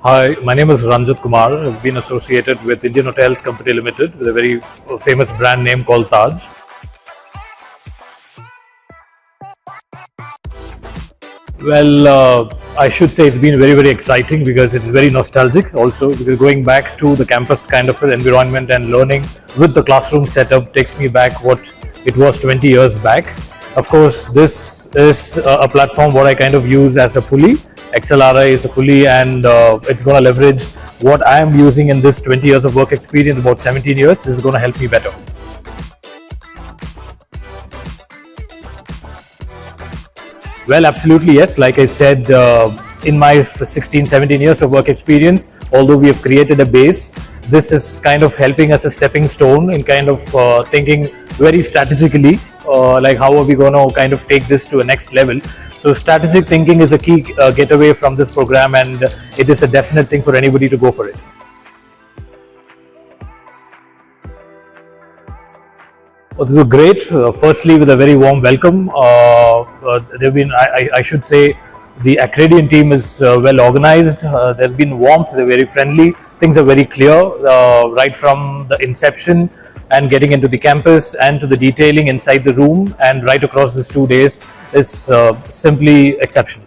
Hi, my name is Ranjith Kumar. I've been associated with Indian Hotels Company Limited with a very famous brand name called Taj. I should say it's been very exciting because it's very nostalgic also, because going back to the campus kind of an environment and learning with the classroom setup takes me back what it was 20 years back. Of course, this is a platform what I kind of use as a pulley. XLRI is a pulley, and it's going to leverage what I am using in this 20 years of work experience, about 17 years. This is going to help me better. Well, absolutely, yes. Like I said, in my 16, 17 years of work experience, although we have created a base, this is kind of helping us a stepping stone in kind of thinking very strategically, like how are we going to kind of take this to a next level. So strategic thinking is a key getaway from this program, and it is a definite thing for anybody to go for it. Well, this was great. Firstly, with a very warm welcome. They've been, I should say, the Accreditation team is well organized. There's been warmth. They're very friendly. Things are very clear right from the inception and getting into the campus and to the detailing inside the room and right across these 2 days is simply exceptional.